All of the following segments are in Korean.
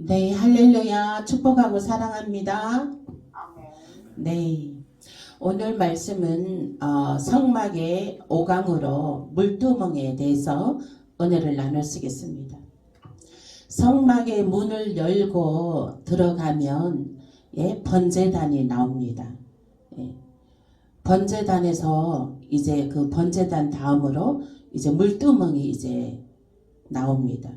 네, 할렐루야. 축복하고 사랑합니다. 네, 오늘 말씀은 성막의 5강으로 물두멍에 대해서 은혜를 나누시겠습니다. 성막의 문을 열고 들어가면 번제단이 나옵니다. 번제단에서 이제 그 번제단 다음으로 이제 물두멍이 이제 나옵니다.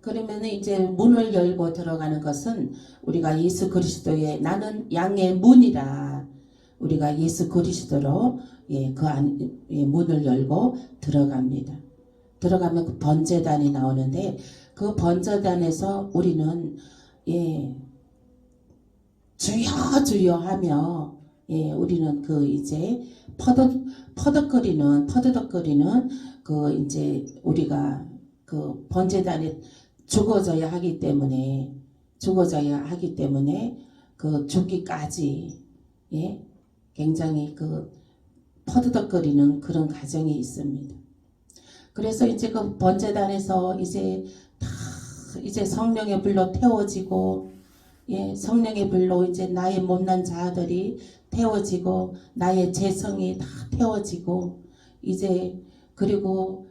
그러면 이제 문을 열고 들어가는 것은 우리가 예수 그리스도의 나는 양의 문이라 우리가 예수 그리스도로 문을 열고 들어갑니다. 들어가면 그 번제단이 나오는데 그 번제단에서 우리는 주여 주여 하며 우리는 그 이제 퍼덕거리는 그 이제 우리가 그 번제단에 죽어져야 하기 때문에 그 죽기까지 굉장히 그 퍼득거리는 그런 과정이 있습니다. 그래서 이제 그 번제단에서 이제 다 이제 성령의 불로 태워지고 성령의 불로 이제 나의 못난 자아들이 태워지고 나의 재성이 다 태워지고 이제 그리고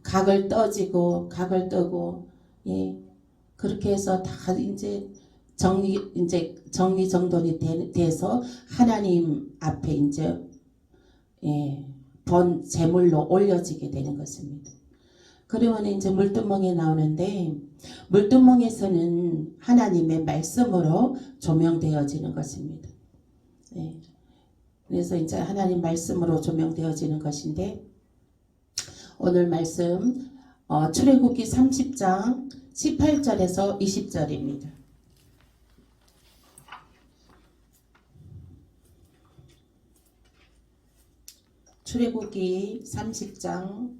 각을 떠고 그렇게 해서 다 이제 정리정돈이 돼서 하나님 앞에 이제 번 제물로 올려지게 되는 것입니다. 그러면 이제 물두멍에 나오는데 물두멍에서는 하나님의 말씀으로 조명되어지는 것입니다. 그래서 이제 하나님 말씀으로 조명되어지는 것인데 오늘 말씀 출애굽기 30장 18절에서 20절입니다. 출애굽기 30장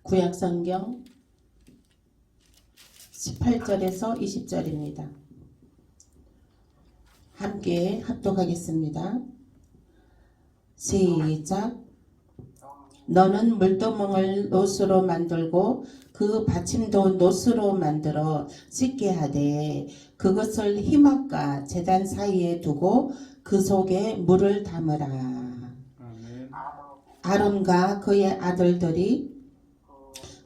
구약성경 18절에서 20절입니다. 함께 합독하겠습니다. 시작. 너는 물두멍을 노스로 만들고 그 받침도 노스로 만들어 씻게 하되 그것을 희막과 제단 사이에 두고 그 속에 물을 담으라. 아멘. 아론과 그의 아들들이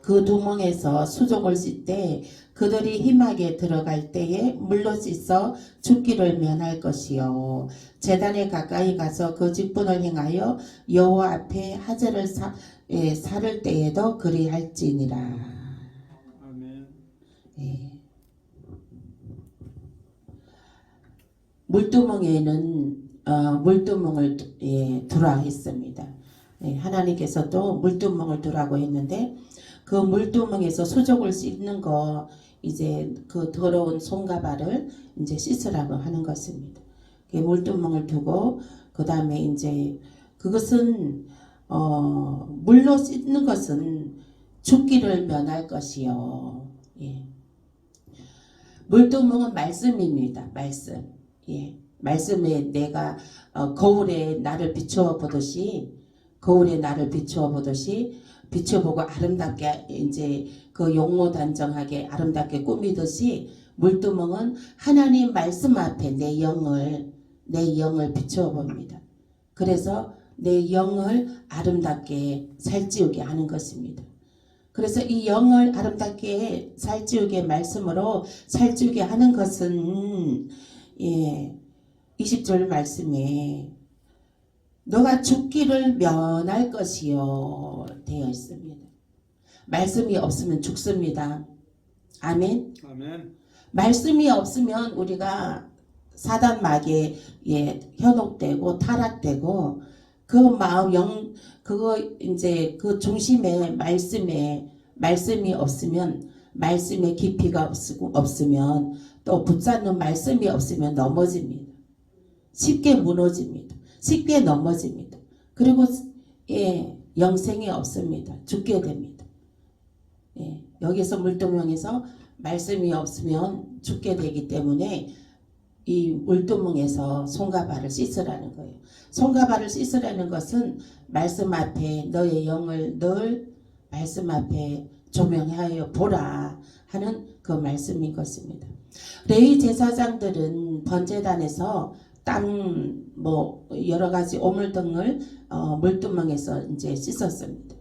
그 두멍에서 수족을 씻되 그들이 희막에 들어갈 때에 물로 씻어 죽기를 면할 것이요 제단에 가까이 가서 그 직분을 행하여 여호와 앞에 화제를 사를 때에도 그리할지니라. 아멘. 물두멍에는 물두멍을 두라 했습니다. 하나님께서도 물두멍을 두라고 했는데 그 물두멍에서 수족을 씻는 거 이제 그 더러운 손과 발을 이제 씻으라고 하는 것입니다. 물두멍을 두고 그 다음에 이제 그것은 물로 씻는 것은 죽기를 면할 것이요. 물두멍은 말씀입니다. 말씀. 말씀에 내가 거울에 나를 비추어 보듯이 비춰보고 아름답게 이제 그 용모단정하게 아름답게 꾸미듯이 물두멍은 하나님 말씀 앞에 내 영을 비추어 봅니다. 그래서 내 영을 아름답게 살찌우게 하는 것입니다. 그래서 이 영을 아름답게 살찌우게 말씀으로 살찌우게 하는 것은 20절 말씀에 너가 죽기를 면할 것이요 되어 있습니다. 말씀이 없으면 죽습니다. 아멘. 아멘. 말씀이 없으면 우리가 사단마귀에 현혹되고 타락되고 그 마음 그거 이제 그 중심에 말씀이 없으면 말씀의 깊이가 없으면 또 붙잡는 말씀이 없으면 넘어집니다. 쉽게 무너집니다. 쉽게 넘어집니다. 그리고 영생이 없습니다. 죽게 됩니다. 여기서 물두멍에서 말씀이 없으면 죽게 되기 때문에 이 물두멍에서 손과 발을 씻으라는 거예요. 손과 발을 씻으라는 것은 말씀 앞에 너의 영을 늘 말씀 앞에 조명하여 보라 하는 그 말씀인 것입니다. 레위 제사장들은 번제단에서 땅 뭐 여러 가지 오물 등을 물두멍에서 이제 씻었습니다.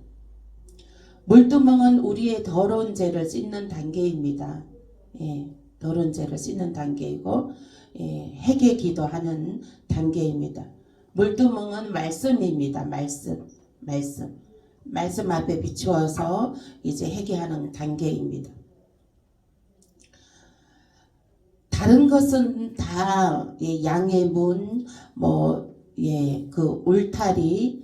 물두멍은 우리의 더러운 죄를 씻는 단계입니다. 예, 더러운 죄를 씻는 단계이고 회개 기도하는 단계입니다. 물두멍은 말씀입니다. 말씀 앞에 비추어서 이제 회개하는 단계입니다. 다른 것은 다 양의 문, 그 울타리,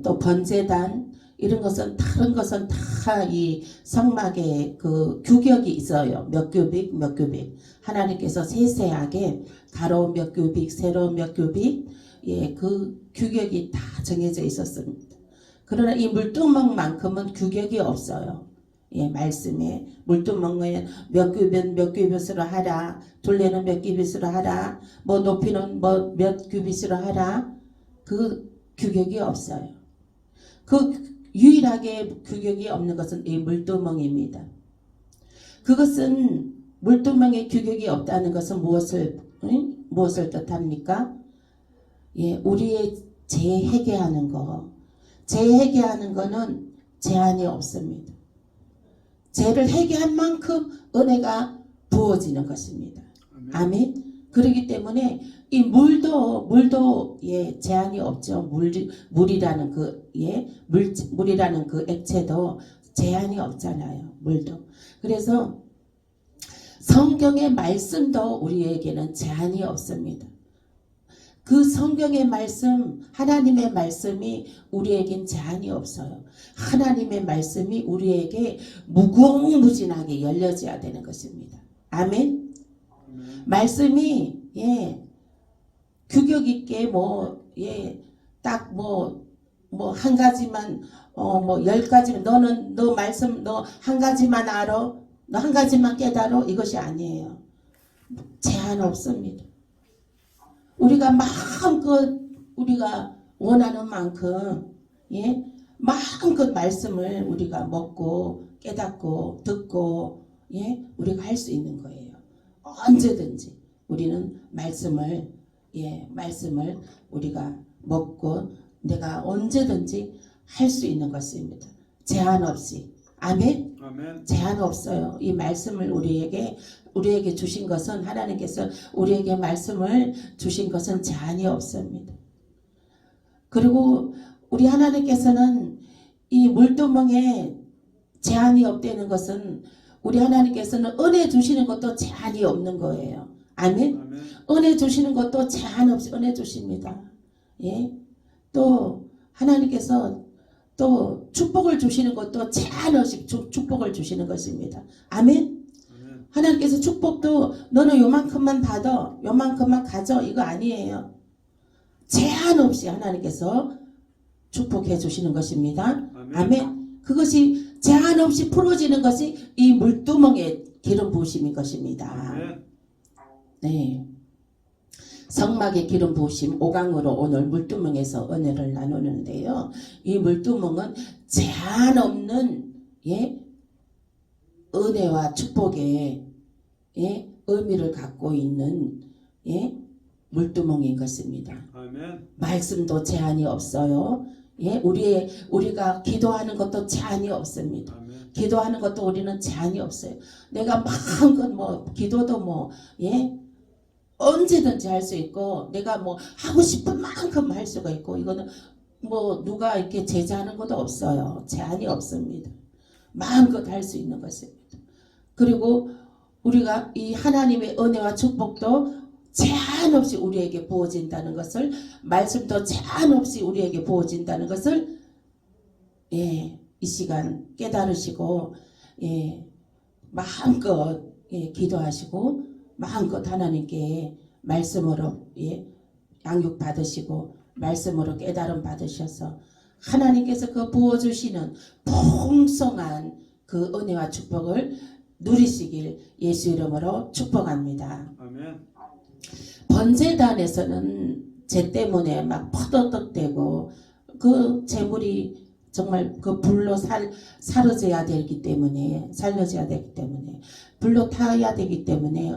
또 번제단 이런 것은 다른 것은 다 이 성막에 그 규격이 있어요. 몇 규빅, 몇 규빅. 하나님께서 세세하게 가로 몇 규빅, 세로 몇 규빅, 그 규격이 다 정해져 있었습니다. 그러나 이 물두멍만큼은 규격이 없어요. 말씀에 물두멍에 몇 규빗 몇 규빗으로 하라, 둘레는 몇 규빗으로 하라, 뭐 높이는 뭐 몇 규빗으로 하라, 그 규격이 없어요. 그 유일하게 규격이 없는 것은 이 물두멍입니다. 그것은 물두멍에 규격이 없다는 것은 무엇을 뜻합니까? 우리의 재회개하는 거. 재회개하는 거는 제한이 없습니다. 죄를 회개한 만큼 은혜가 부어지는 것입니다. 아멘. 그렇기 때문에 이 물도 제한이 없죠. 물이라는 물이라는 그 액체도 제한이 없잖아요. 물도. 그래서 성경의 말씀도 우리에게는 제한이 없습니다. 그 성경의 말씀, 하나님의 말씀이 우리에겐 제한이 없어요. 하나님의 말씀이 우리에게 무궁무진하게 열려져야 되는 것입니다. 아멘. 말씀이 규격 있게 딱 한 가지만 10가지만 너 말씀 너 한 가지만 알아, 너 한 가지만 깨달아, 이것이 아니에요. 제한 없습니다. 우리가 마음껏 우리가 원하는 만큼 마음껏 말씀을 우리가 먹고 깨닫고 듣고 우리가 할 수 있는 거예요. 언제든지 우리는 말씀을 우리가 먹고 내가 언제든지 할 수 있는 것입니다. 제한 없이. 아멘. 아멘. 제한 없어요. 이 말씀을 우리에게 주신 것은, 하나님께서 우리에게 말씀을 주신 것은 제한이 없습니다. 그리고 우리 하나님께서는 이 물두멍에 제한이 없다는 것은 우리 하나님께서는 은혜 주시는 것도 제한이 없는 거예요. 아멘. 아멘. 은혜 주시는 것도 제한 없이 은혜 주십니다. 또 하나님께서 또 축복을 주시는 것도 제한 없이 축복을 주시는 것입니다. 아멘. 하나님께서 축복도 너는 요만큼만 받아, 요만큼만 가져, 이거 아니에요. 제한 없이 하나님께서 축복해 주시는 것입니다. 아멘. 그것이 제한 없이 풀어지는 것이 이 물두멍의 기름 부으심인 것입니다. 네. 성막의 기름 부으심 5강으로 오늘 물두멍에서 은혜를 나누는데요. 이 물두멍은 제한 없는 은혜와 축복의 의미를 갖고 있는 물두멍인 것입니다. 아멘. 말씀도 제한이 없어요. 우리가 기도하는 것도 제한이 없습니다. 아멘. 기도하는 것도 우리는 제한이 없어요. 내가 마음껏 기도도 언제든지 할 수 있고, 내가 하고 싶은 만큼 할 수가 있고, 이거는 누가 이렇게 제재하는 것도 없어요. 제한이 없습니다. 마음껏 할 수 있는 것입니다. 그리고 우리가 이 하나님의 은혜와 축복도 제한 없이 우리에게 부어진다는 것을, 말씀도 제한 없이 우리에게 부어진다는 것을 이 시간 깨달으시고 마음껏 기도하시고 마음껏 하나님께 말씀으로 양육 받으시고 말씀으로 깨달음 받으셔서 하나님께서 그 부어주시는 풍성한 그 은혜와 축복을 누리시길 예수 이름으로 축복합니다. 아멘. 번제단에서는 제 때문에 막 퍼덕덕대고 그 재물이 정말 그 불로 살려져야 되기 때문에 불로 타야 되기 때문에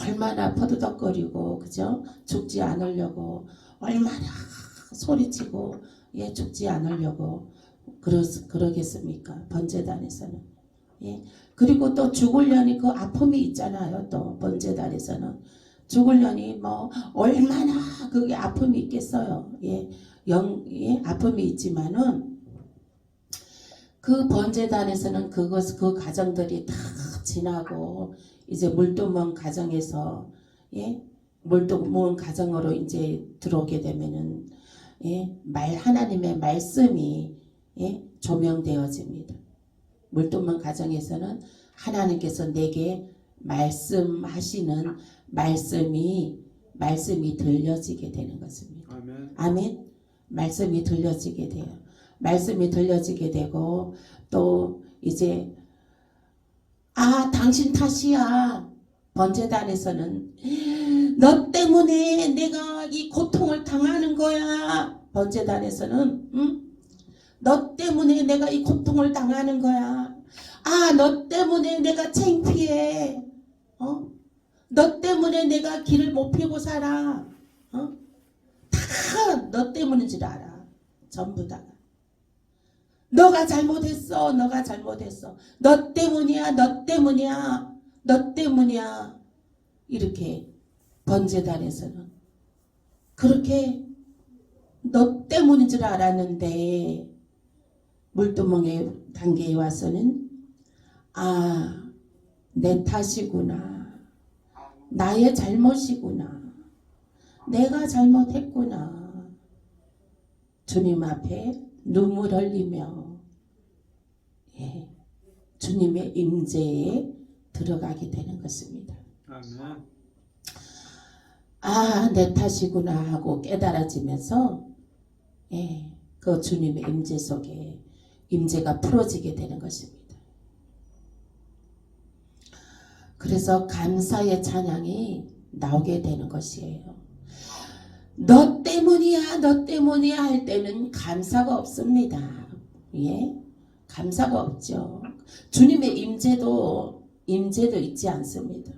얼마나 퍼덕거리고 그죠? 죽지 않으려고 얼마나 소리치고 예 죽지 않으려고 그러겠습니까? 번제단에서는 예 그리고 또 죽으려니 그 아픔이 있잖아요. 또 번제단에서는 죽으려니 뭐 얼마나 그게 아픔이 있겠어요. 예 아픔이 있지만은 그 번제단에서는 그 가정들이 다 지나고 이제 물두멍 가정에서 예 물두멍 가정으로 이제 들어오게 되면은 예 하나님의 말씀이 예 조명되어집니다. 물두멍 가정에서는 하나님께서 내게 말씀하시는 말씀이 들려지게 되는 것입니다. 아멘. 아멘. 말씀이 들려지게 돼요. 말씀이 들려지게 되고 또 이제 당신 탓이야. 번제단에서는 너 때문에 내가 이 고통을 당하는 거야. 번제단에서는 너 때문에 내가 이 고통을 당하는 거야. 너 때문에 내가 창피해. 너 때문에 내가 길을 못 펴고 살아. 다 너 때문인 줄 알아. 전부 다. 너가 잘못했어. 너 때문이야. 이렇게 번제단에서는 그렇게 너 때문인 줄 알았는데 물두멍의 단계에 와서는 내 탓이구나. 나의 잘못이구나. 내가 잘못했구나. 주님 앞에 눈물 흘리며 예, 주님의 임재에 들어가게 되는 것입니다. 아멘. 내 탓이구나 하고 깨달아지면서 예, 그 주님의 임재 속에 임재가 풀어지게 되는 것입니다. 그래서 감사의 찬양이 나오게 되는 것이에요. 너 때문이야 할 때는 감사가 없습니다. 예? 감사가 없죠. 주님의 임재도 있지 않습니다.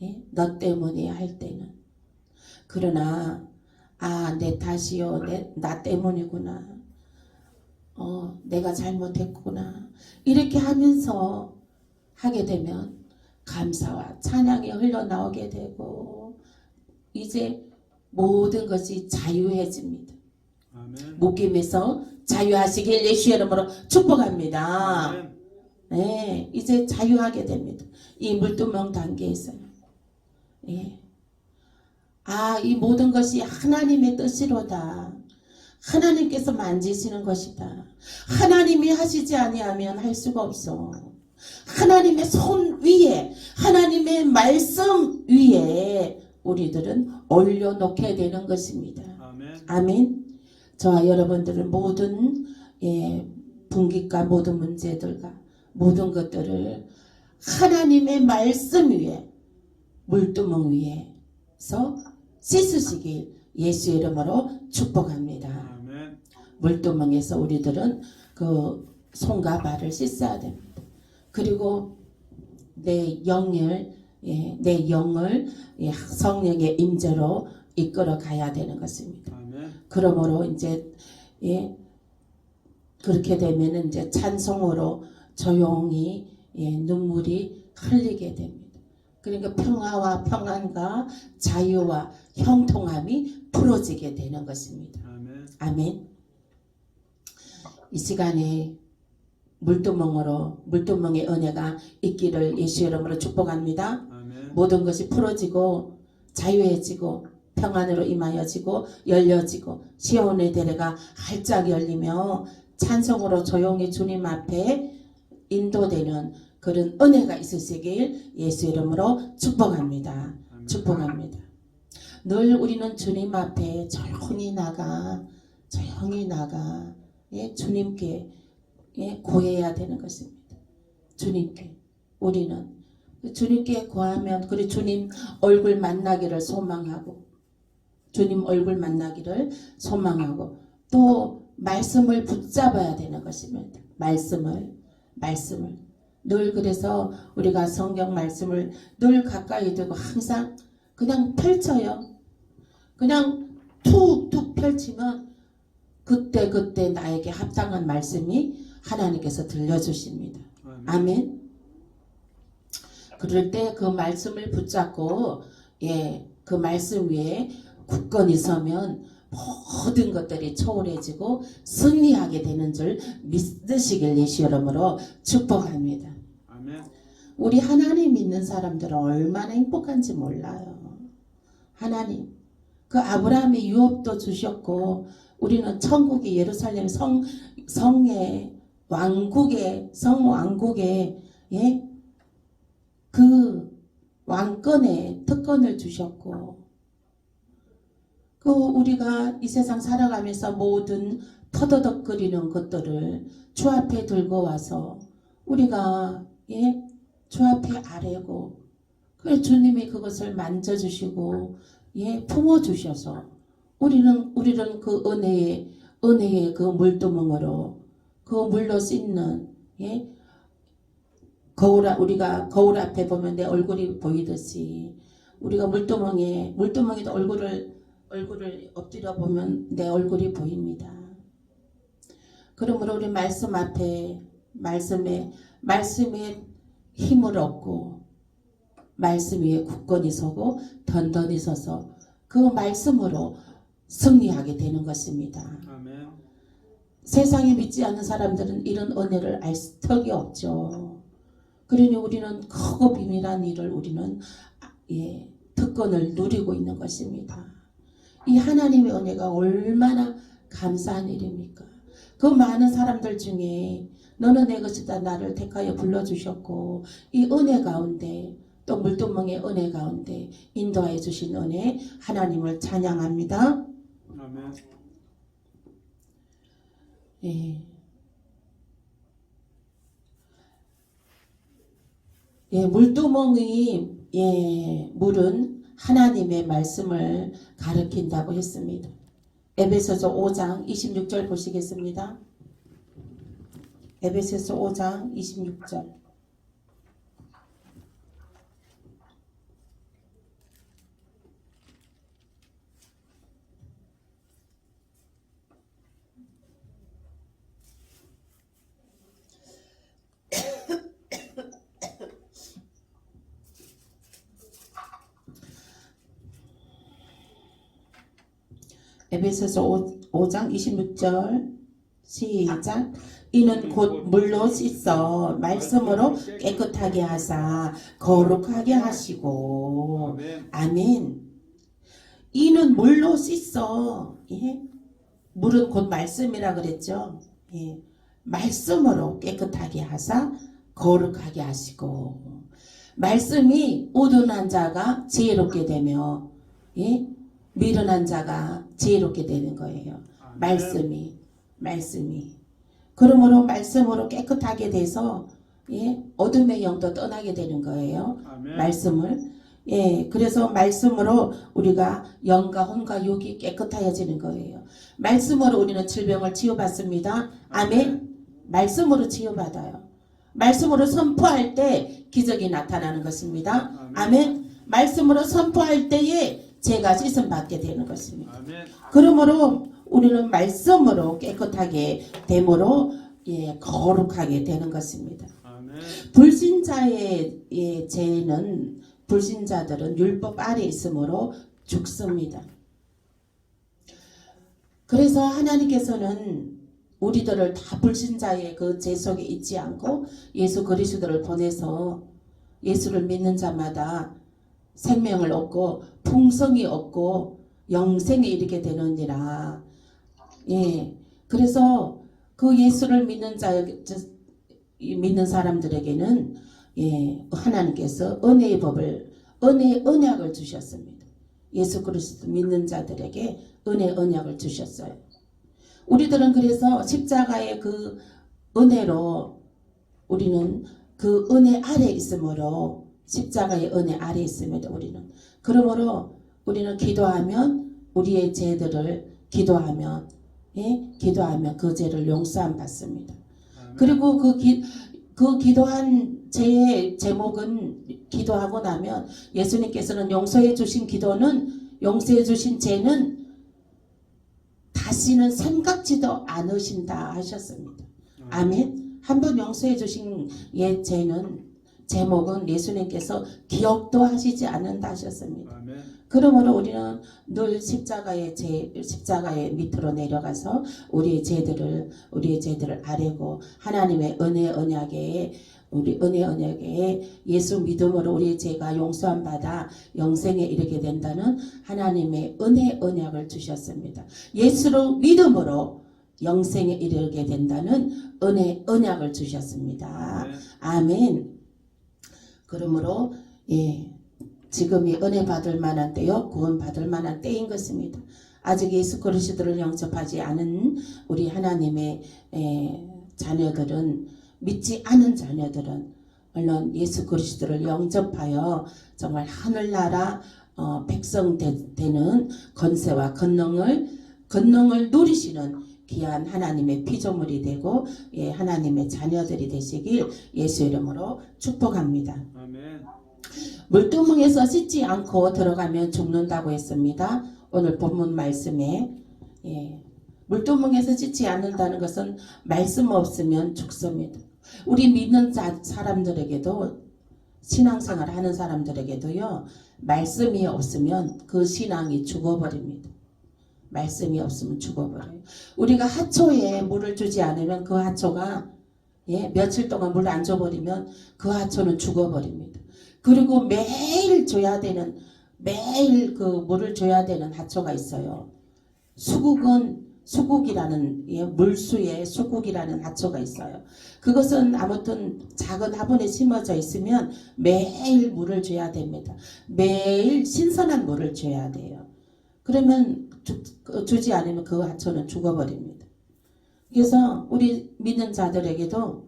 예? 너 때문이야 할 때는. 그러나 내 탓이요. 나 때문이구나. 내가 잘못했구나. 이렇게 하면서 하게 되면 감사와 찬양이 흘러나오게 되고 이제 모든 것이 자유해집니다. 아멘. 묶임에서 자유하시길 예수의 이름으로 축복합니다. 아멘. 네, 이제 자유하게 됩니다. 이 물두멍 단계에서는. 예. 이 모든 것이 하나님의 뜻이로다. 하나님께서 만지시는 것이다. 하나님이 하시지 아니하면 할 수가 없어. 하나님의 손 위에, 하나님의 말씀 위에 우리들은 올려놓게 되는 것입니다. 아멘. 아멘. 저와 여러분들은 모든 분깃과 모든 문제들과 모든 것들을 하나님의 말씀 위에 물두멍 위에서 씻으시길 예수의 이름으로 축복합니다. 아멘. 물두멍에서 우리들은 그 손과 발을 씻어야 됩니다. 그리고 내 영을 성령의 임재로 이끌어 가야 되는 것입니다. 아멘. 그러므로 이제 그렇게 되면은 이제 찬송으로 조용히 눈물이 흘리게 됩니다. 그러니까 평화와 평안과 자유와 형통함이 풀어지게 되는 것입니다. 아멘. 아멘. 이 시간에 물두멍의 은혜가 있기를 예수의 이름으로 축복합니다. 아멘. 모든 것이 풀어지고 자유해지고 평안으로 임하여지고 열려지고 시온의 대례가 활짝 열리며 찬송으로 조용히 주님 앞에 인도되는 그런 은혜가 있으시길 예수 이름으로 축복합니다. 아멘. 축복합니다. 늘 우리는 주님 앞에 조용히 나가 주님께 고해야 되는 것입니다. 주님께 우리는 주님께 구하면 그리고 주님 얼굴 만나기를 소망하고 주님 얼굴 만나기를 소망하고 또 말씀을 붙잡아야 되는 것입니다. 말씀을 늘 그래서 우리가 성경 말씀을 늘 가까이 두고 항상 그냥 펼쳐요. 그냥 툭툭 펼치면 그때 나에게 합당한 말씀이 하나님께서 들려주십니다. 아멘. 그럴 때 그 말씀을 붙잡고 그 말씀 위에 굳건히 서면 모든 것들이 초월해지고 승리하게 되는 줄 믿으시길 예수 이름으로 축복합니다. 아멘. 우리 하나님 믿는 사람들은 얼마나 행복한지 몰라요. 하나님 그 아브라함의 유업도 주셨고 우리는 천국의 예루살렘 성의 왕국의 성왕국의 그 왕권의 특권을 주셨고 그 우리가 이 세상 살아가면서 모든 터더덕거리는 것들을 주 앞에 들고 와서 우리가 주 앞에 아뢰고 그래 주님이 그것을 만져주시고 품어주셔서 우리는 그 은혜의 그 물두멍으로 그 물로 씻는 우리가 거울 앞에 보면 내 얼굴이 보이듯이 우리가 물두멍에도 얼굴을 엎드려 보면 내 얼굴이 보입니다. 그러므로 우리 말씀 앞에 말씀에 힘을 얻고 말씀 위에 굳건히 서고 던던히 서서 그 말씀으로 승리하게 되는 것입니다. 아멘. 세상에 믿지 않는 사람들은 이런 은혜를 알 턱이 없죠. 그러니 우리는 크고 비밀한 일을 우리는 특권을 누리고 있는 것입니다. 이 하나님의 은혜가 얼마나 감사한 일입니까? 그 많은 사람들 중에 너는 내 것이다 나를 택하여 불러주셨고 이 은혜 가운데 또 물두멍의 은혜 가운데 인도하여 주신 은혜 하나님을 찬양합니다. 아멘. 물두멍의 물은 하나님의 말씀을 가리킨다고 했습니다. 에베소서 5장 26절 보시겠습니다. 에베소서 5장 26절. 에베소서 5장 26절 시작. 이는 곧 물로 씻어 말씀으로 깨끗하게 하사 거룩하게 하시고 아멘. 이는 물로 씻어 물은 곧 말씀이라 그랬죠. 말씀으로 깨끗하게 하사 거룩하게 하시고 말씀이 온전한 자가 지혜롭게 되며 미련한 자가 지혜롭게 되는 거예요. 말씀이 그러므로 말씀으로 깨끗하게 돼서 어둠의 영도 떠나게 되는 거예요. 아멘. 말씀을 그래서 말씀으로 우리가 영과 혼과 육이 깨끗하여지는 거예요. 말씀으로 우리는 질병을 치유받습니다. 아멘. 말씀으로 치유받아요. 말씀으로 선포할 때 기적이 나타나는 것입니다. 아멘. 말씀으로 선포할 때에 죄가 씻음 받게 되는 것입니다. 아멘. 그러므로 우리는 말씀으로 깨끗하게 됨으로 거룩하게 되는 것입니다. 아멘. 불신자의 죄는 불신자들은 율법 아래 있으므로 죽습니다. 그래서 하나님께서는 우리들을 다 불신자의 그 죄 속에 있지 않고 예수 그리스도를 보내서 예수를 믿는 자마다 생명을 얻고 풍성이 얻고 영생에 이르게 되느니라. 그래서 그 예수를 믿는 사람들에게는 하나님께서 은혜의 법을 언약을 주셨습니다. 예수 그리스도 믿는 자들에게 언약을 주셨어요. 우리들은 그래서 십자가의 그 은혜로 우리는 그 은혜 아래 있으므로 십자가의 은혜 아래 있습니다. 우리는. 그러므로 우리는 기도하면 우리의 죄들을 기도하면 기도하면 그 죄를 용서함 받습니다. 아멘. 그리고 그 기도한 죄의 제목은 기도하고 나면 예수님께서는 용서해 주신 용서해 주신 죄는 다시는 생각지도 않으신다 하셨습니다. 아멘. 한번 용서해 주신 죄는 제목은 예수님께서 기억도 하시지 않는다 하셨습니다. 아멘. 그러므로 우리는 늘 십자가의 밑으로 내려가서 우리의 죄들을 아뢰고 하나님의 은혜 언약에 예수 믿음으로 우리의 죄가 용서함 받아 영생에 이르게 된다는 하나님의 은혜 언약을 주셨습니다. 예수로 믿음으로 영생에 이르게 된다는 은혜 언약을 주셨습니다. 아멘. 그러므로 지금이 은혜 받을 만한 때요, 구원 받을 만한 때인 것입니다. 아직 예수 그리스도를 영접하지 않은 우리 하나님의 자녀들은, 믿지 않은 자녀들은 얼른 예수 그리스도를 영접하여 정말 하늘나라 백성 되는 권세와 권능을 누리시는 귀한 하나님의 피조물이 되고 하나님의 자녀들이 되시길 예수 이름으로 축복합니다. 아멘. 물두멍에서 씻지 않고 들어가면 죽는다고 했습니다. 오늘 본문 말씀에 물두멍에서 씻지 않는다는 것은 말씀 없으면 죽습니다. 우리 믿는 사람들에게도, 신앙생활 하는 사람들에게도요, 말씀이 없으면 그 신앙이 죽어버립니다. 말씀이 없으면 죽어버려요. 우리가 하초에 물을 주지 않으면 그 하초가 며칠 동안 물 안 줘버리면 그 하초는 죽어버립니다. 그리고 매일 그 물을 줘야 되는 하초가 있어요. 수국이라는 물수에 수국이라는 하초가 있어요. 그것은 아무튼 작은 화분에 심어져 있으면 매일 물을 줘야 됩니다. 매일 신선한 물을 줘야 돼요. 그러면 주지 않으면 그 하초는 죽어버립니다. 그래서 우리 믿는 자들에게도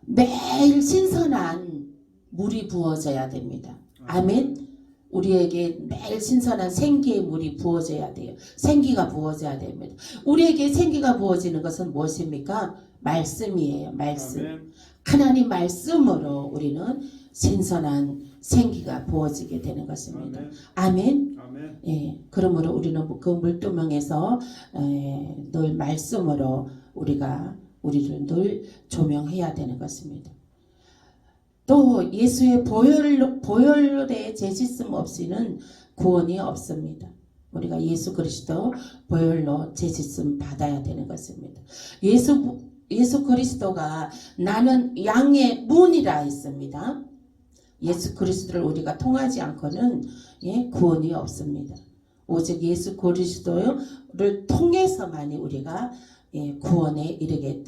매일 신선한 물이 부어져야 됩니다. 아멘. 우리에게 매일 신선한 생기의 물이 부어져야 돼요. 생기가 부어져야 됩니다. 우리에게 생기가 부어지는 것은 무엇입니까? 말씀이에요. 말씀. 아멘. 하나님 말씀으로 우리는 신선한 생기가 부어지게 되는 것입니다. 아멘. 아멘. 그러므로 우리는 그 물두멍에서 늘 말씀으로 우리를 늘 조명해야 되는 것입니다. 또 예수의 보혈의 제짓음 없이는 구원이 없습니다. 우리가 예수 그리스도 보혈로 제짓음 받아야 되는 것입니다. 예수 그리스도가 나는 양의 문이라 했습니다. 예수 그리스도를 우리가 통하지 않고는 구원이 없습니다. 오직 예수 그리스도를 통해서만이 우리가 구원에 이르게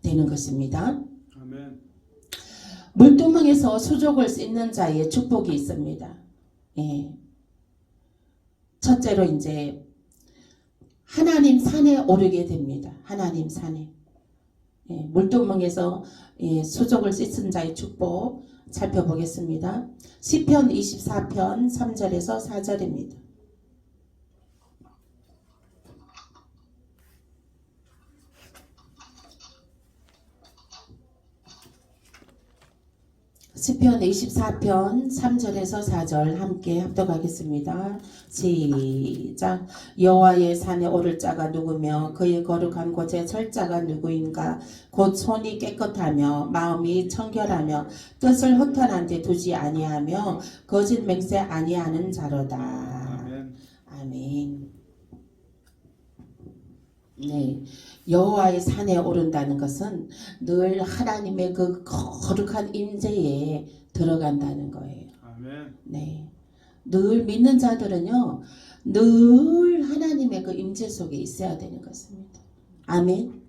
되는 것입니다. 아멘. 물두멍에서 수족을 씻는 자의 축복이 있습니다. 첫째로 이제 하나님 산에 오르게 됩니다. 하나님 산에. 물두멍에서 수족을 씻은 자의 축복 살펴보겠습니다. 시편 24편 3절에서 4절입니다. 시편 24편 3절에서 4절 함께 합독하겠습니다. 시작. 여호와의 산에 오를 자가 누구며 그의 거룩한 곳에 설 자가 누구인가? 곧 손이 깨끗하며 마음이 청결하며 뜻을 허탄한 데 두지 아니하며 거짓 맹세 아니하는 자로다. 아멘. 아멘. 네. 여호와의 산에 오른다는 것은 늘 하나님의 그 거룩한 임재에 들어간다는 거예요. 아멘. 네. 늘 믿는 자들은요, 늘 하나님의 그 임재 속에 있어야 되는 것입니다. 아멘.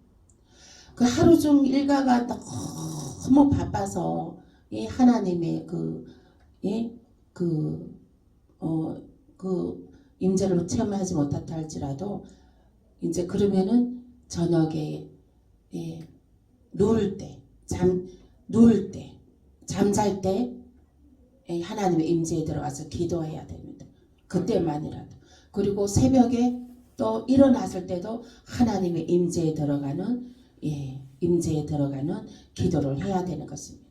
그 하루 중 일과가 너무 바빠서 하나님의 그 임재를 체험하지 못했다 할지라도 이제 그러면은 저녁에 누울 때, 잠잘 때 하나님의 임재에 들어가서 기도해야 됩니다. 그때만이라도. 그리고 새벽에 또 일어났을 때도 하나님의 임재에 들어가는 임재에 들어가는 기도를 해야 되는 것입니다.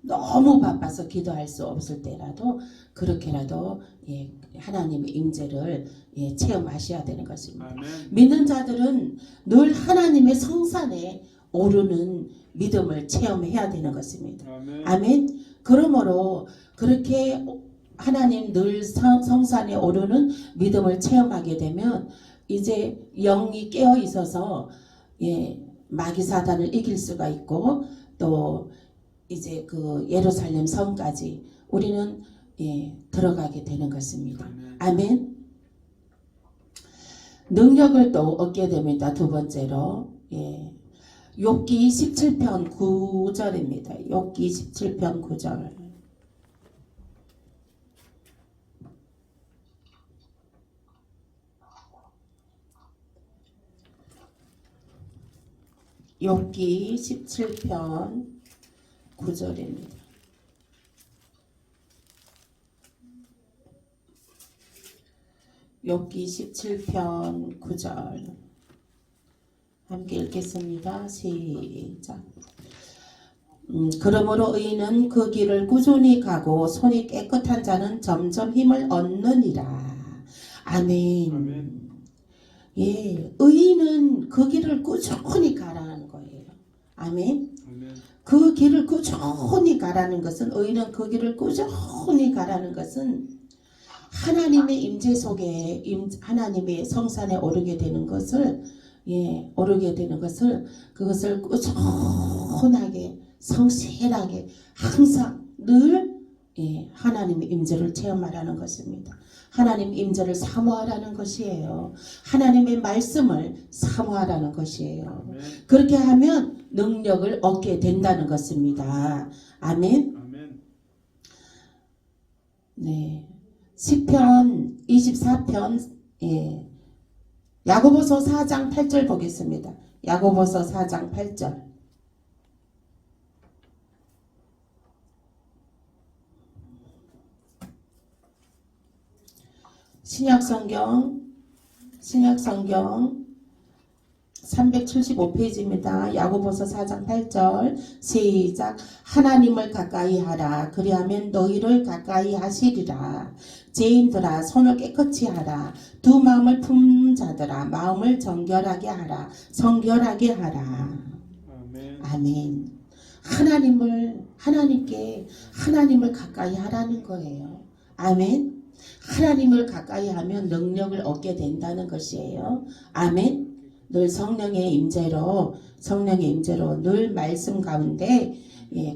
너무 바빠서 기도할 수 없을 때라도 그렇게라도 하나님의 임재를 체험하셔야 되는 것입니다. 아멘. 믿는 자들은 늘 하나님의 성산에 오르는 믿음을 체험해야 되는 것입니다. 아멘. 아멘. 그러므로 그렇게 하나님 늘 성산에 오르는 믿음을 체험하게 되면 이제 영이 깨어 있어서 마귀 사단을 이길 수가 있고 또 이제 그 예루살렘 성까지 우리는 들어가게 되는 것입니다. 아멘. 능력을 또 얻게 됩니다. 두 번째로 욥기 17편 9절입니다. 욥기 17편 9절. 욥기 17편 9절입니다. 욥기 17편 9절 함께 읽겠습니다. 시작. 그러므로 의인은 그 길을 꾸준히 가고 손이 깨끗한 자는 점점 힘을 얻느니라. 아멘. 아멘. 의인은 그 길을 꾸준히 가라는 거예요. 아멘. 아멘. 그 길을 꾸준히 가라는 것은 의인은 그 길을 꾸준히 가라는 것은 하나님의 임재 속에 하나님의 성산에 오르게 되는 것을 그것을 꾸준하게 성실하게 항상 늘 하나님의 임재를 체험하라는 것입니다. 하나님 임재를 사모하라는 것이에요. 하나님의 말씀을 사모하라는 것이에요. 아멘. 그렇게 하면 능력을 얻게 된다는 것입니다. 아멘. 아멘. 네. 시편 24편 야고보서 4장 8절 보겠습니다. 야고보서 4장 8절. 신약성경 375페이지입니다. 야고보서 4장 8절 시작. 하나님을 가까이 하라. 그리하면 너희를 가까이 하시리라. 죄인들아 손을 깨끗이 하라. 두 마음을 품는 자들아 마음을 정결하게 하라. 성결하게 하라. 아멘. 아멘. 하나님을 가까이 하라는 거예요. 아멘. 하나님을 가까이 하면 능력을 얻게 된다는 것이에요. 아멘. 늘 성령의 임재로 늘 말씀 가운데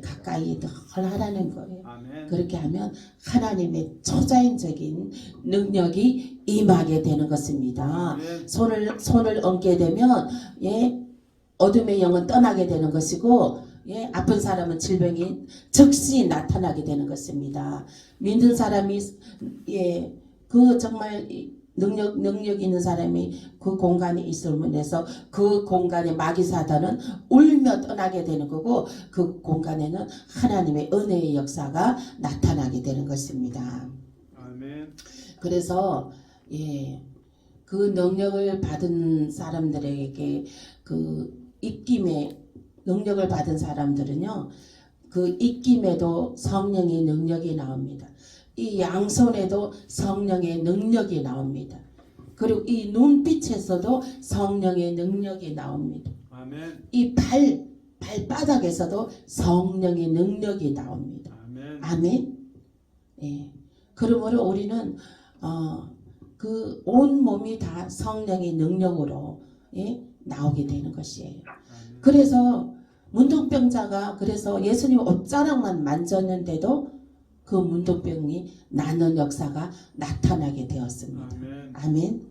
가까이 늘 하라는 거예요. 아멘. 그렇게 하면 하나님의 초자연적인 능력이 임하게 되는 것입니다. 아멘. 손을 얹게 되면 어둠의 영은 떠나게 되는 것이고 아픈 사람은 질병이 즉시 나타나게 되는 것입니다. 믿는 사람이 그 정말 능력 있는 사람이 그 공간에 있음으로 해서 그 공간에 마귀 사단은 울며 떠나게 되는 거고 그 공간에는 하나님의 은혜의 역사가 나타나게 되는 것입니다. 아멘. 그래서 그 능력을 받은 사람들에게 그 입김에 능력을 받은 사람들은요 그 입김에도 성령의 능력이 나옵니다. 이 양손에도 성령의 능력이 나옵니다. 그리고 이 눈빛에서도 성령의 능력이 나옵니다. 아멘. 이 발바닥에서도 성령의 능력이 나옵니다. 아멘. 아멘. 그러므로 우리는 그 온 몸이 다 성령의 능력으로 나오게 되는 것이에요. 아멘. 그래서 문둥병자가 그래서 예수님 옷자락만 만졌는데도 그 문둥병이 낫는 역사가 나타나게 되었습니다. 아멘. 아멘.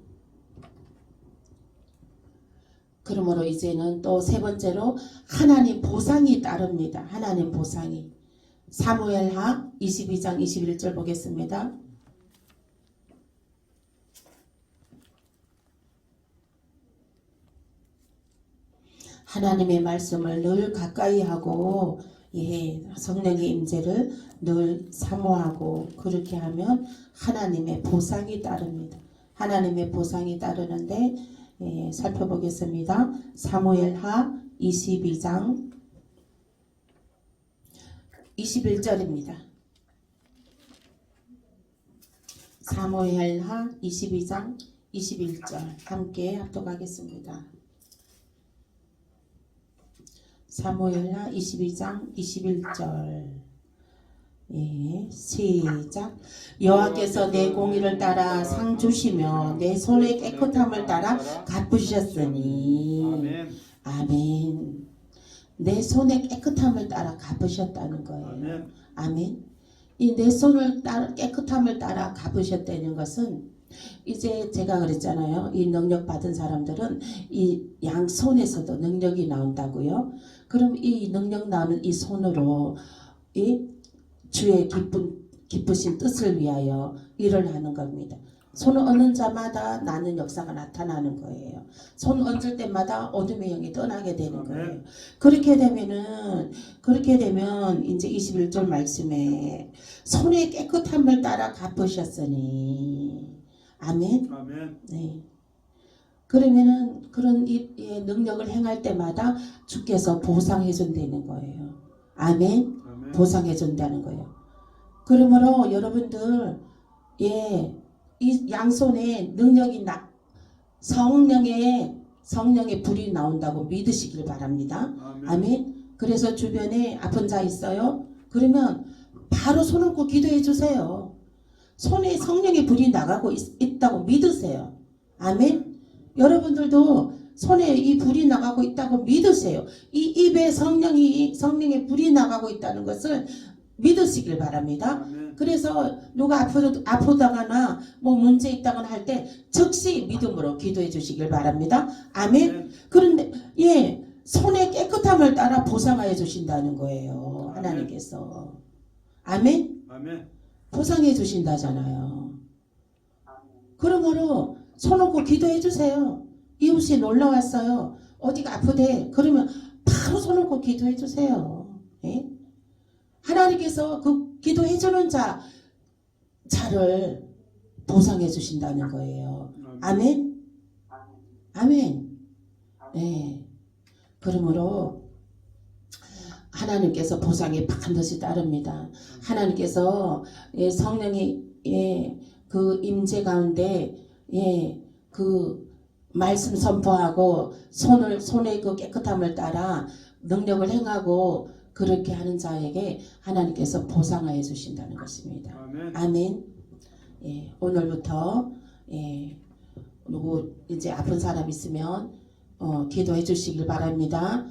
그러므로 이제는 또 세 번째로 하나님 보상이 따릅니다. 하나님 보상이. 사무엘하 22장 21절 보겠습니다. 하나님의 말씀을 늘 가까이 하고 예, 성령의 임재를 늘 사모하고 그렇게 하면 하나님의 보상이 따릅니다. 하나님의 보상이 따르는데 예, 살펴보겠습니다. 사무엘하 22장 21절입니다. 사무엘하 22장 21절 함께 합독하겠습니다. 사무엘하 22장 21절 예, 시작. 여호와께서 내 공의를 따라 상 주시며 내 손의 깨끗함을 따라 갚으셨으니 아멘. 아멘. 내 손의 깨끗함을 따라 갚으셨다는 거예요. 아멘. 아멘. 이 내 손을 따라 깨끗함을 따라 갚으셨다는 것은 이제 제가 그랬잖아요. 이 능력 받은 사람들은 이 양손에서도 능력이 나온다고요. 그럼 이 능력 나오는 이 손으로 이 주의 기쁘신 뜻을 위하여 일을 하는 겁니다. 손을 얹는 자마다 나는 역사가 나타나는 거예요. 손 얹을 때마다 어둠의 영이 떠나게 되는 거예요. 그렇게 되면 이제 21절 말씀에 손의 깨끗함을 따라 갚으셨으니 아멘. 아멘. 네. 그러면은 그런 능력을 행할 때마다 주께서 보상해 준다는 거예요. 아멘. 아멘. 보상해 준다는 거예요. 그러므로 여러분들 예. 이 양손에 능력이 성령의 불이 나온다고 믿으시길 바랍니다. 아멘. 아멘. 그래서 주변에 아픈 자 있어요? 그러면 바로 손 얹고 기도해 주세요. 손에 성령의 불이 나가고 있다고 믿으세요. 아멘. 여러분들도 손에 이 불이 나가고 있다고 믿으세요. 이 입에 성령의 불이 나가고 있다는 것을 믿으시길 바랍니다. 아멘. 그래서 누가 아프다거나 뭐 문제 있다거나 할 때 즉시 믿음으로 기도해 주시길 바랍니다. 아멘. 그런데 예, 손의 깨끗함을 따라 보상하여 주신다는 거예요. 하나님께서. 아멘. 아멘. 보상해 주신다잖아요. 그러므로 손 얹고 기도해 주세요. 이웃이 놀러 왔어요. 어디가 아프대. 그러면 바로 손 얹고 기도해 주세요. 예? 하나님께서 그 기도해 주는 자를 보상해 주신다는 거예요. 아멘. 아멘. 네. 그러므로 하나님께서 보상이 반드시 따릅니다. 하나님께서 성령이 그 임재 가운데 그 말씀 선포하고 손의 그 깨끗함을 따라 능력을 행하고 그렇게 하는 자에게 하나님께서 보상하여 주신다는 것입니다. 아멘. 아멘. 예, 오늘부터 누구 이제 아픈 사람 있으면 기도해 주시길 바랍니다.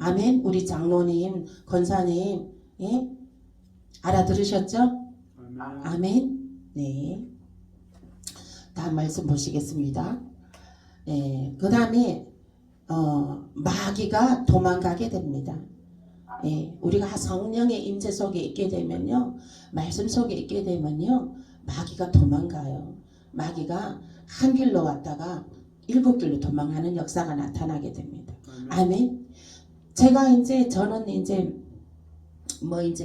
아멘. 우리 장로님, 권사님, 예? 알아들으셨죠? 아멘. 아멘. 네. 다음 말씀 보시겠습니다. 그 다음에 마귀가 도망가게 됩니다. 우리가 성령의 임재 속에 있게 되면요, 말씀 속에 있게 되면요, 마귀가 도망가요. 마귀가 한 길로 왔다가 7길로 도망하는 역사가 나타나게 됩니다. 아멘. 저는 이제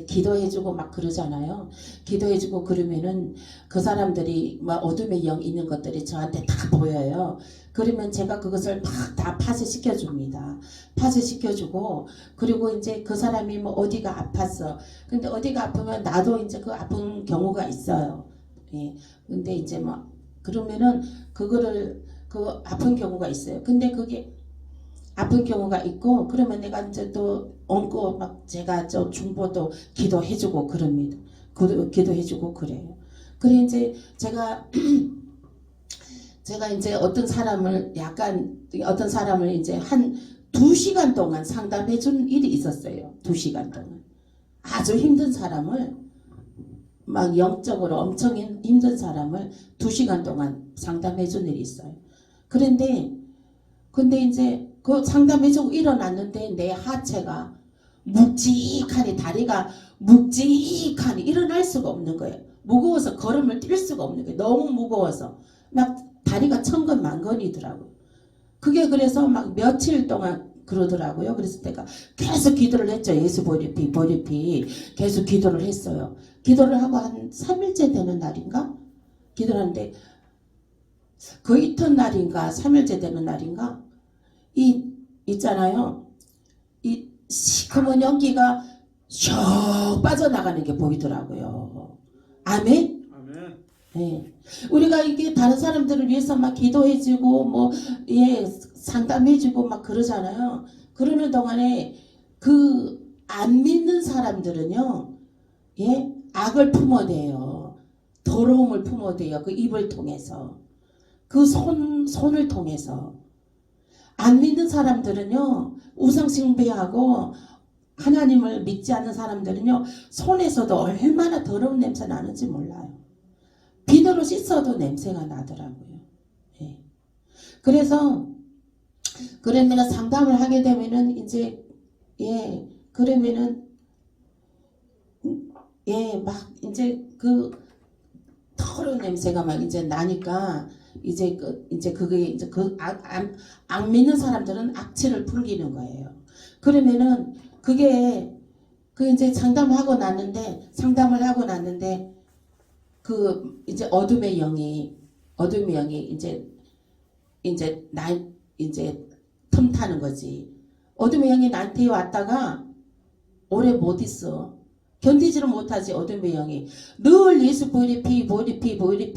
기도해주고 막 그러잖아요. 기도해주고 그러면은 그 사람들이 막 어둠의 영 있는 것들이 저한테 다 보여요. 그러면 제가 그것을 막 다 파쇄시켜 줍니다. 파쇄시켜주고, 그리고 이제 그 사람이 뭐 어디가 아팠어. 근데 어디가 아프면 나도 이제 그 아픈 경우가 있어요. 예. 근데 이제 막 그러면은 그 아픈 경우가 있어요. 근데 그게 아픈 경우가 있고, 그러면 내가 이제 또 얹고 막 제가 중보도 기도해주고 그럽니다. 기도해주고 그래요. 그래 이제 제가 이제 어떤 사람을 이제 한 2시간 동안 상담해 준 일이 있었어요. 2시간 동안. 아주 힘든 사람을, 막 영적으로 엄청 힘든 사람을 2시간 동안 상담해 준 일이 있어요. 근데 이제 그 상담해주고 일어났는데 내 하체가 묵직하니, 다리가 묵직하니 일어날 수가 없는 거예요. 무거워서 걸음을 뛸 수가 없는 거예요. 너무 무거워서 막 다리가 천근만근이더라고요. 그게 그래서 막 며칠 동안 그러더라고요. 그래서 내가 계속 기도를 했죠. 예수 보리피 보리피 계속 기도를 했어요. 기도를 하고 한 3일째 되는 날인가? 기도를 하는데 그 이튿날인가 3일째 되는 날인가 이 있잖아요. 이 시커먼 연기가 슉 빠져나가는 게 보이더라고요. 아멘? 아멘. 네. 우리가 이게 다른 사람들을 위해서 막 기도해주고 뭐 예 상담해주고 막 그러잖아요. 그러는 동안에 그 안 믿는 사람들은요, 예 악을 품어대요. 더러움을 품어대요. 그 입을 통해서, 그 손을 통해서. 안 믿는 사람들은요, 우상숭배하고 하나님을 믿지 않는 사람들은요, 손에서도 얼마나 더러운 냄새 나는지 몰라요. 비누로 씻어도 냄새가 나더라고요. 예. 그래서 그러면은 상담을 하게 되면은 이제 예 그러면은 예 막 이제 그 더러운 냄새가 막 이제 나니까 이제 그게 이제 악 믿는 사람들은 악취를 풍기는 거예요. 그러면은 그게 그 이제 상담을 하고 났는데 그 이제 어둠의 영이 이제 틈타는 거지. 어둠의 영이 나한테 왔다가 오래 못 있어. 견디지를 못하지. 어둠의 영이 늘 예수 보리피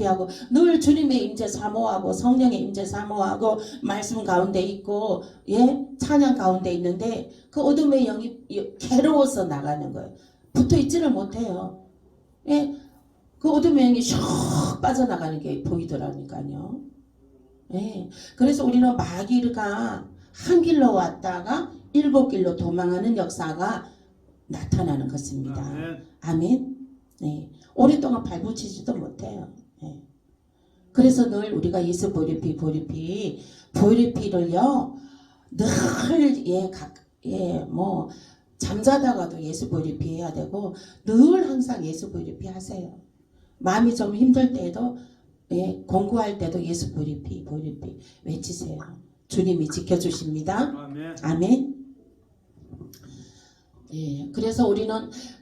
하고 늘 주님의 임재 사모하고 성령의 임재 사모하고 말씀 가운데 있고 예 찬양 가운데 있는데 그 어둠의 영이 괴로워서 나가는 거예요. 붙어 있지를 못해요. 예, 그 어둠의 영이 슉 빠져나가는 게 보이더라니까요. 예, 그래서 우리는 마귀가 한 길로 왔다가 7길로 도망하는 역사가 나타나는 것입니다. 아멘. 아멘. 네. 오랫동안 발붙이지도 못해요. 네. 그래서 늘 우리가 예수 보리피를요 늘 뭐 잠자다가도 예수 보리피 해야 되고 늘 항상 예수 보리피 하세요. 마음이 좀 힘들 때도 예, 공부할 때도 예수 보리피 외치세요. 주님이 지켜주십니다. 아멘. 아멘. 예, 그래서 우리는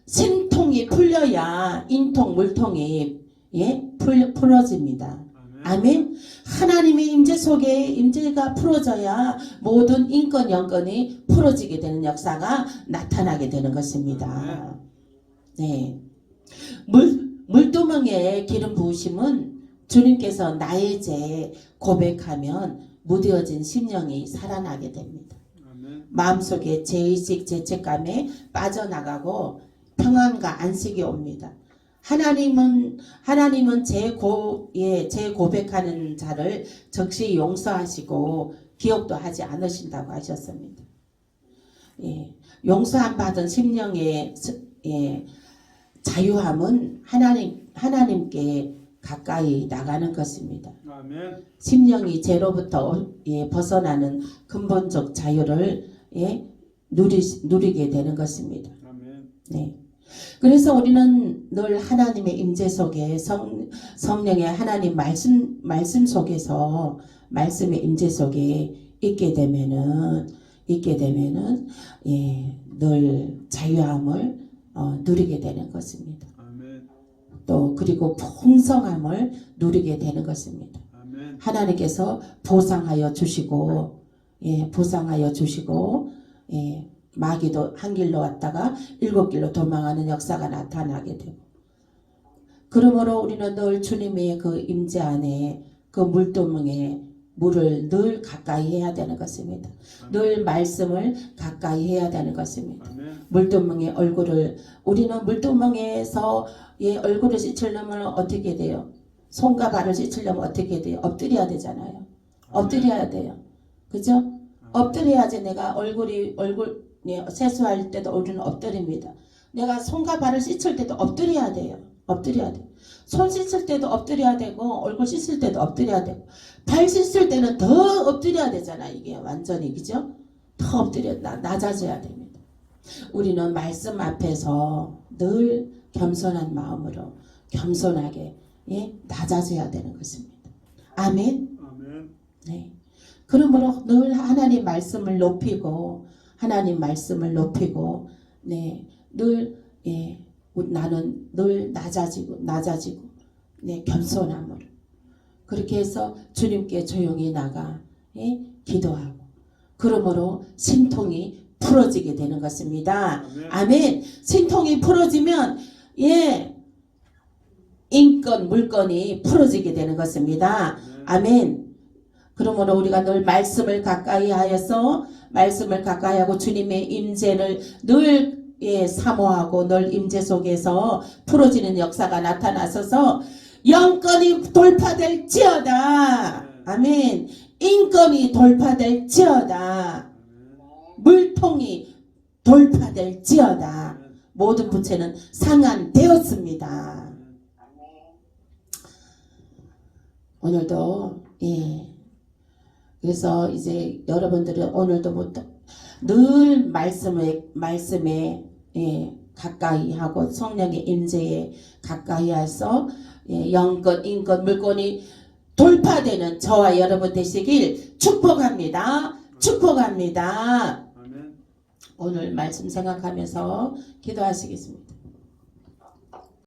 생통이 풀려야 인통 물통이 예 풀어집니다. 아멘. 하나님의 임재 속에 임재가 풀어져야 모든 인권 영권이 풀어지게 되는 역사가 나타나게 되는 것입니다. 네. 물두멍에 기름 부으심은 주님께서 나의 죄 고백하면 무뎌진 심령이 살아나게 됩니다. 아멘. 마음속에 죄의식 죄책감에 빠져나가고 평안과 안식이 옵니다. 하나님은 제 고백하는 자를 적시 용서하시고 기억도 하지 않으신다고 하셨습니다. 예, 용서 안 받은 심령의 자유함은 하나님께 가까이 나가는 것입니다. 아멘. 심령이 죄로부터 벗어나는 근본적 자유를 누리게 되는 것입니다. 아멘. 네. 그래서 우리는 늘 하나님의 임재 속에 성령의 하나님 말씀 속에서 말씀의 임재 속에 있게 되면은 늘 자유함을 누리게 되는 것입니다. 아멘. 또 그리고 풍성함을 누리게 되는 것입니다. 아멘. 하나님께서 보상하여 주시고 마귀도 한 길로 왔다가 7길로 도망하는 역사가 나타나게 되고, 그러므로 우리는 늘 주님의 그 임재 안에 그 물두멍에 물을 늘 가까이 해야 되는 것입니다. 늘 말씀을 가까이 해야 되는 것입니다. 아멘. 물두멍에 우리는 물두멍에서 얼굴을 씻으려면 어떻게 돼요? 손과 발을 씻으려면 어떻게 돼요? 엎드려야 되잖아요. 엎드려야 돼요. 그죠? 엎드려야지 내가 얼굴 세수할 때도 우리는 엎드립니다. 내가 손과 발을 씻을 때도 엎드려야 돼요. 엎드려야 돼. 손 씻을 때도 엎드려야 되고 얼굴 씻을 때도 엎드려야 되고 발 씻을 때는 더 엎드려야 되잖아. 이게 완전히 그죠? 더 낮아져야 됩니다. 우리는 말씀 앞에서 늘 겸손한 마음으로 겸손하게 낮아져야 되는 것입니다. 아멘. 아멘. 네. 그러므로 늘 하나님 말씀을 높이고 하나님 말씀을 높이고 네, 늘 나는 늘 낮아지고 네, 겸손함으로 그렇게 해서 주님께 조용히 나가 기도하고 그러므로 신통이 풀어지게 되는 것입니다. 아멘. 신통이 풀어지면 인권 물건이 풀어지게 되는 것입니다. 아멘. 그러므로 우리가 늘 말씀을 가까이 하여서 말씀을 가까이 하고 주님의 임재를 늘 사모하고 늘 임재 속에서 풀어지는 역사가 나타나서서 영권이 돌파될지어다. 아멘. 인권이 돌파될지어다. 물통이 돌파될지어다. 모든 부채는 상한되었습니다. 오늘도 그래서 이제 여러분들은 오늘도부터 늘 말씀에 가까이 하고 성령의 임재에 가까이 해서 영권, 인권, 물권이 돌파되는 저와 여러분 되시길 축복합니다. 축복합니다. 아멘. 오늘 말씀 생각하면서 기도하시겠습니다.